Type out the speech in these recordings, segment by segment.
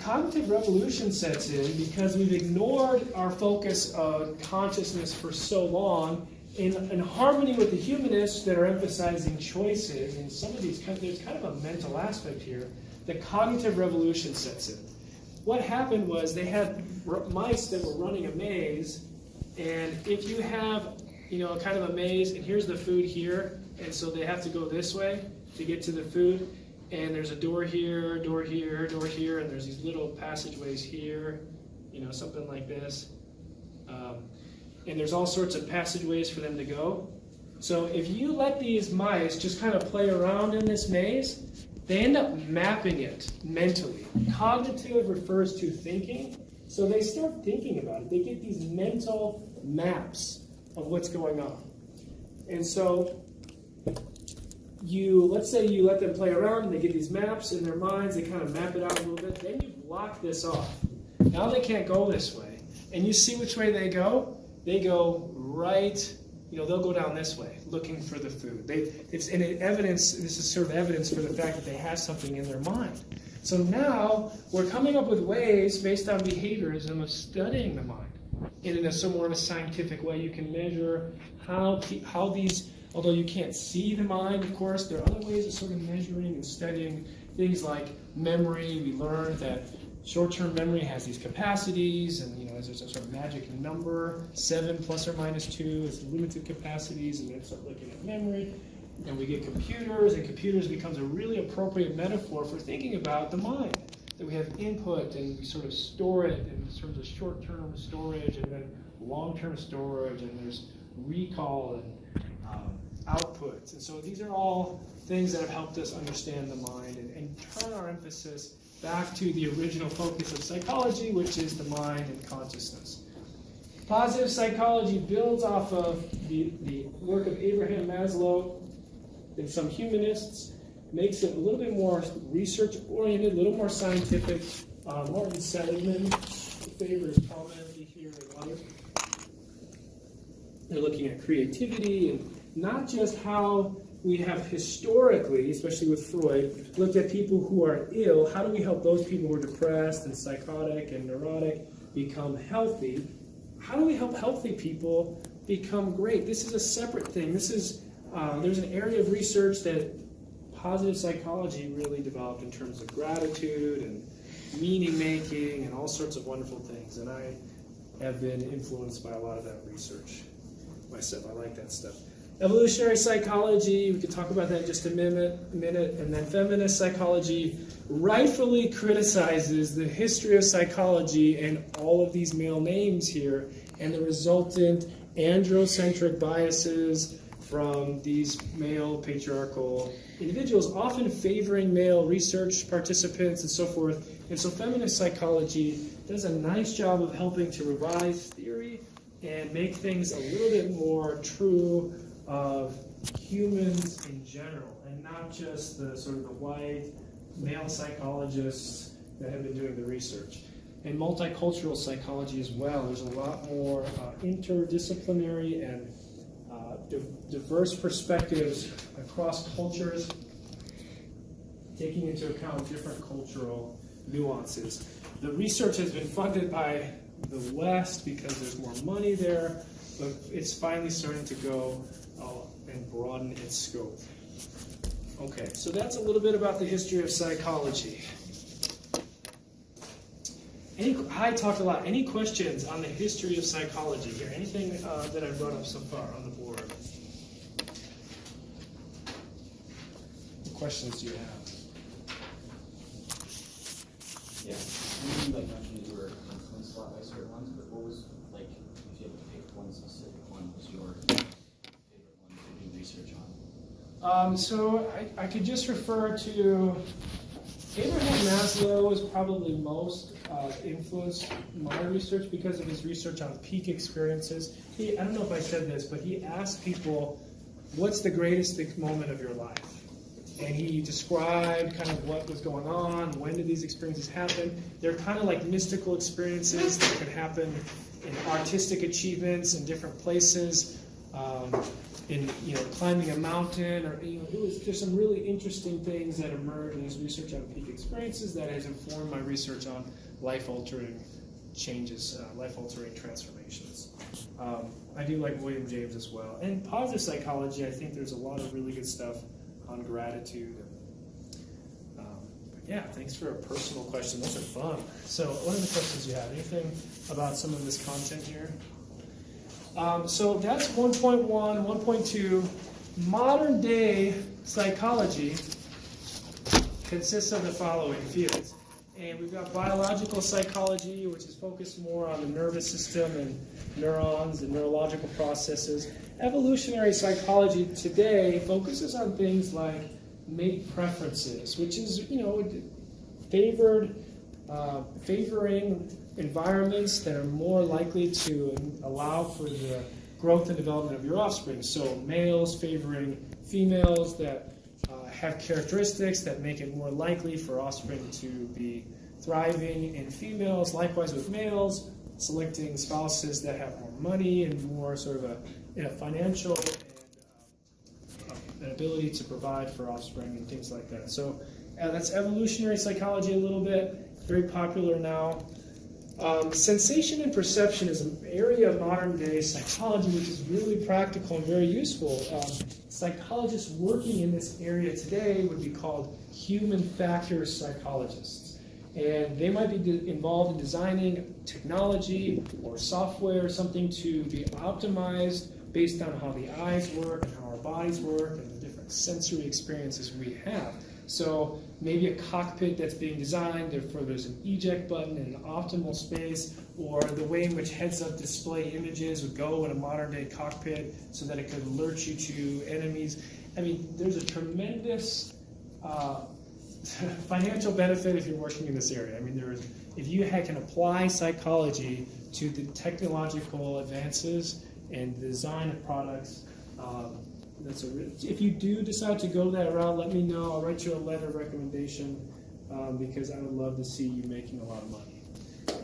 cognitive revolution sets in because we've ignored our focus on consciousness for so long in harmony with the humanists that are emphasizing choices. And some of these, there's kind of a mental aspect here. The cognitive revolution sets in. What happened was they had mice that were running a maze, and if you have, kind of a maze, and here's the food here, and so they have to go this way to get to the food, and there's a door here, door here, door here, and there's these little passageways here, something like this. And there's all sorts of passageways for them to go. So if you let these mice just kind of play around in this maze, they end up mapping it mentally. Cognitive refers to thinking, so they start thinking about it. They get these mental maps of what's going on. And so let's say you let them play around and they get these maps in their minds, they kind of map it out a little bit, then you block this off. Now they can't go this way. And you see which way they go? They go right, they'll go down this way, looking for the food. This is sort of evidence for the fact that they have something in their mind. So now we're coming up with ways based on behaviorism of studying the mind. And in a somewhat of a scientific way, you can measure how these, although you can't see the mind, of course, there are other ways of sort of measuring and studying things like memory. We learned that short-term memory has these capacities, and there's a sort of magic number, 7 plus or minus 2 is limited capacities, and then start looking at memory. And we get computers, and computers becomes a really appropriate metaphor for thinking about the mind. That we have input, and we sort of store it in terms of short-term storage, and then long-term storage, and there's recall and outputs. And so these are all things that have helped us understand the mind and turn our emphasis back to the original focus of psychology, which is the mind and consciousness. Positive psychology builds off of the work of Abraham Maslow and some humanists, makes it a little bit more research-oriented, a little more scientific. Martin Seligman favors prominently here and others. They're looking at creativity and not just how we have historically, especially with Freud, looked at people who are ill. How do we help those people who are depressed and psychotic and neurotic become healthy? How do we help healthy people become great? This is a separate thing. There's an area of research that positive psychology really developed in terms of gratitude and meaning making and all sorts of wonderful things. And I have been influenced by a lot of that research myself. I like that stuff. Evolutionary psychology, we could talk about that in just a minute. And then feminist psychology rightfully criticizes the history of psychology and all of these male names here and the resultant androcentric biases from these male patriarchal individuals, often favoring male research participants and so forth. And so feminist psychology does a nice job of helping to revise theory and make things a little bit more true of humans in general, and not just the sort of the white male psychologists that have been doing the research. And multicultural psychology as well. There's a lot more interdisciplinary and diverse perspectives across cultures, taking into account different cultural nuances. The research has been funded by the West because there's more money there, but it's finally starting to go and broaden its scope. Okay, so that's a little bit about the history of psychology. I talked a lot. Any questions on the history of psychology here? Anything that I've brought up so far on the board? What questions do you have? Yeah. You mentioned you were influenced a lot by certain ones, but what was, if you had to pick one specific one, was your favorite one to do research on? So I could just refer to Abraham Maslow was probably most influenced my research because of his research on peak experiences. I don't know if I said this, but he asked people, what's the greatest moment of your life? And he described kind of what was going on, when did these experiences happen. They're kind of like mystical experiences that could happen in artistic achievements in different places. in climbing a mountain, or there's some really interesting things that emerge in this research on peak experiences that has informed my research on life-altering changes, life-altering transformations. I do like William James as well. And positive psychology, I think there's a lot of really good stuff on gratitude. Yeah, thanks for a personal question. Those are fun. So what are the questions you have? Anything about some of this content here? So that's 1.1, 1.2. Modern day psychology consists of the following fields. And we've got biological psychology, which is focused more on the nervous system and neurons and neurological processes. Evolutionary psychology today focuses on things like mate preferences, which is, favoring environments that are more likely to allow for the growth and development of your offspring. So males favoring females that have characteristics that make it more likely for offspring to be thriving in females. Likewise with males, selecting spouses that have more money and more sort of a financial and an ability to provide for offspring and things like that. So that's evolutionary psychology a little bit, very popular now. Sensation and perception is an area of modern day psychology which is really practical and very useful. Psychologists working in this area today would be called human factors psychologists. And they might be involved in designing technology or software or something to be optimized based on how the eyes work and how our bodies work and the different sensory experiences we have. So maybe a cockpit that's being designed, therefore there's an eject button in an optimal space, or the way in which heads-up display images would go in a modern-day cockpit so that it could alert you to enemies. I mean, there's a tremendous financial benefit if you're working in this area. I mean, if you can apply psychology to the technological advances and the design of products, if you do decide to go that route, let me know. I'll write you a letter of recommendation because I would love to see you making a lot of money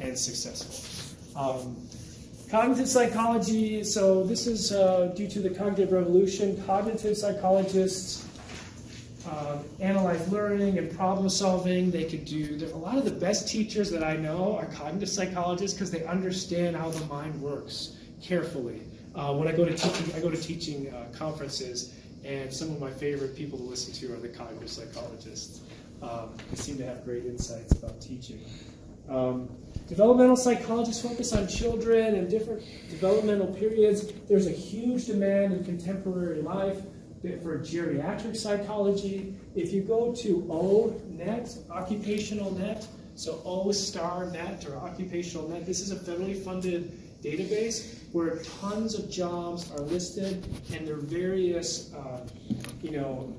and successful. Cognitive psychology, so this is due to the cognitive revolution. Cognitive psychologists analyze learning and problem solving. They could do, a lot of the best teachers that I know are cognitive psychologists because they understand how the mind works carefully. When I go to teaching conferences, and some of my favorite people to listen to are the cognitive psychologists. They seem to have great insights about teaching. Developmental psychologists focus on children and different developmental periods. There's a huge demand in contemporary life for geriatric psychology. If you go to O-Net, Occupational Net, so O*Net or Occupational Net, this is a federally funded database where tons of jobs are listed and there are various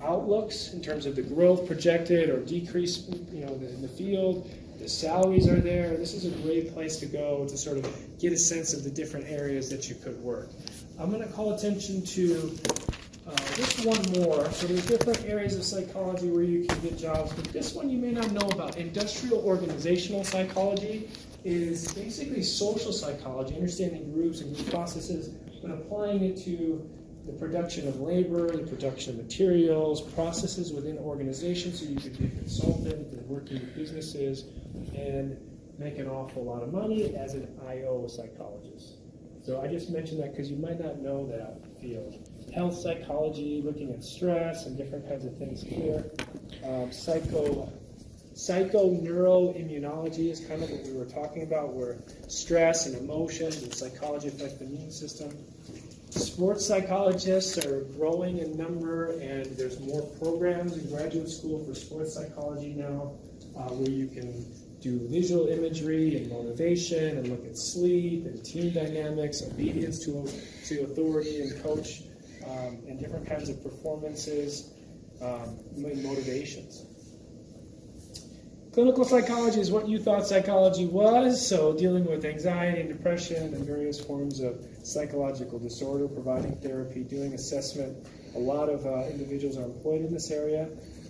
outlooks in terms of the growth projected or decrease in the field. The salaries are there. This is a great place to go to sort of get a sense of the different areas that you could work. I'm going to call attention to just one more. So there's different areas of psychology where you can get jobs, but this one you may not know about. Industrial organizational psychology is basically social psychology, understanding groups and group processes, but applying it to the production of labor, the production of materials, processes within organizations, so you could be a consultant and work in businesses and make an awful lot of money as an IO psychologist. So I just mentioned that because you might not know that field. Health psychology, looking at stress and different kinds of things here. Psychoneuroimmunology is kind of what we were talking about, where stress and emotions and psychology affect the immune system. Sports psychologists are growing in number, and there's more programs in graduate school for sports psychology now, where you can do visual imagery and motivation and look at sleep and team dynamics, obedience to authority and coach, and different kinds of performances, motivations. Clinical psychology is what you thought psychology was, so dealing with anxiety and depression and various forms of psychological disorder, providing therapy, doing assessment. A lot of individuals are employed in this area.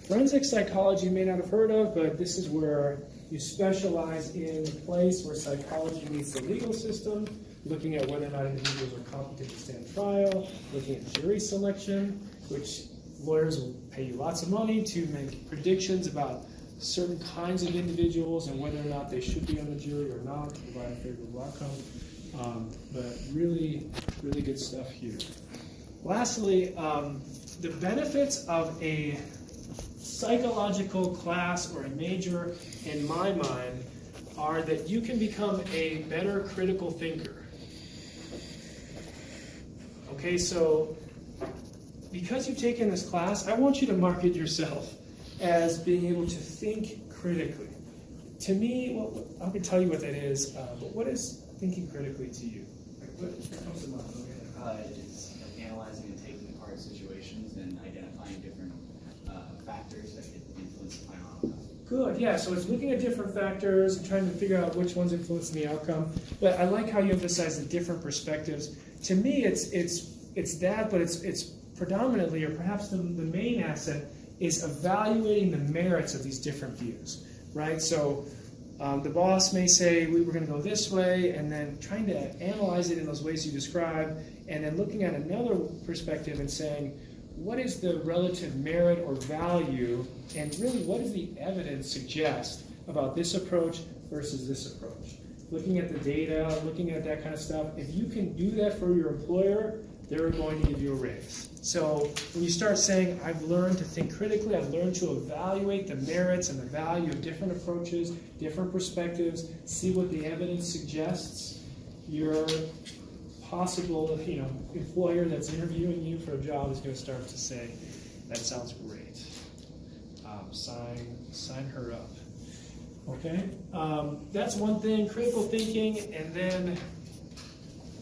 Forensic psychology you may not have heard of, but this is where you specialize in the place where psychology meets the legal system. looking at whether or not individuals are competent to stand trial, looking at jury selection, which lawyers will pay you lots of money to make predictions about certain kinds of individuals and whether or not they should be on the jury or not to provide a favorable outcome. But really, really good stuff here. Lastly, the benefits of a psychological class or a major, in my mind, are that you can become a better critical thinker. Okay, so because you've taken this class, I want you to market yourself as being able to think critically. To me, well, I can tell you what that is, but what is thinking critically to you? Like, what comes to mind? It's like analyzing and taking apart situations and identifying different factors that could influence the final outcome. Good, yeah, so it's looking at different factors and trying to figure out which one's influencing the outcome. But I like how you emphasize the different perspectives. To me, it's that, but it's predominantly, or perhaps the main asset, is evaluating the merits of these different views, right? So the boss may say, we're going to go this way, and then trying to analyze it in those ways you described, and then looking at another perspective and saying, what is the relative merit or value, and really what does the evidence suggest about this approach versus this approach? Looking at the data, looking at that kind of stuff. If you can do that for your employer, they're going to give you a raise. So when you start saying, I've learned to think critically, I've learned to evaluate the merits and the value of different approaches, different perspectives, see what the evidence suggests, your possible, employer that's interviewing you for a job is going to start to say, that sounds great. Sign her up. Okay? That's one thing, critical thinking, and then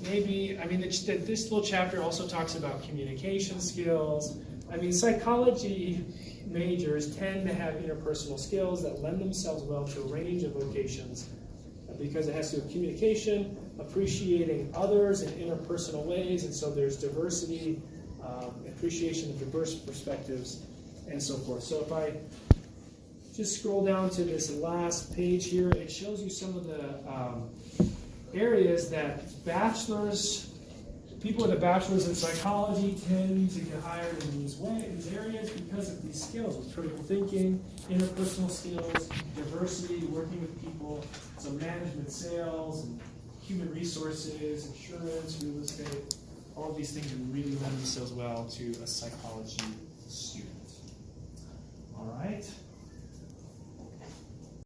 this little chapter also talks about communication skills. Psychology majors tend to have interpersonal skills that lend themselves well to a range of vocations because it has to do with communication, appreciating others in interpersonal ways, and so there's diversity, appreciation of diverse perspectives, and so forth. So if I just scroll down to this last page here, it shows you some of the areas that people with a bachelor's in psychology tend to get hired in these areas because of these skills, critical thinking, interpersonal skills, diversity, working with people, so management, sales, and human resources, insurance, real estate, all of these things really lend themselves well to a psychology student.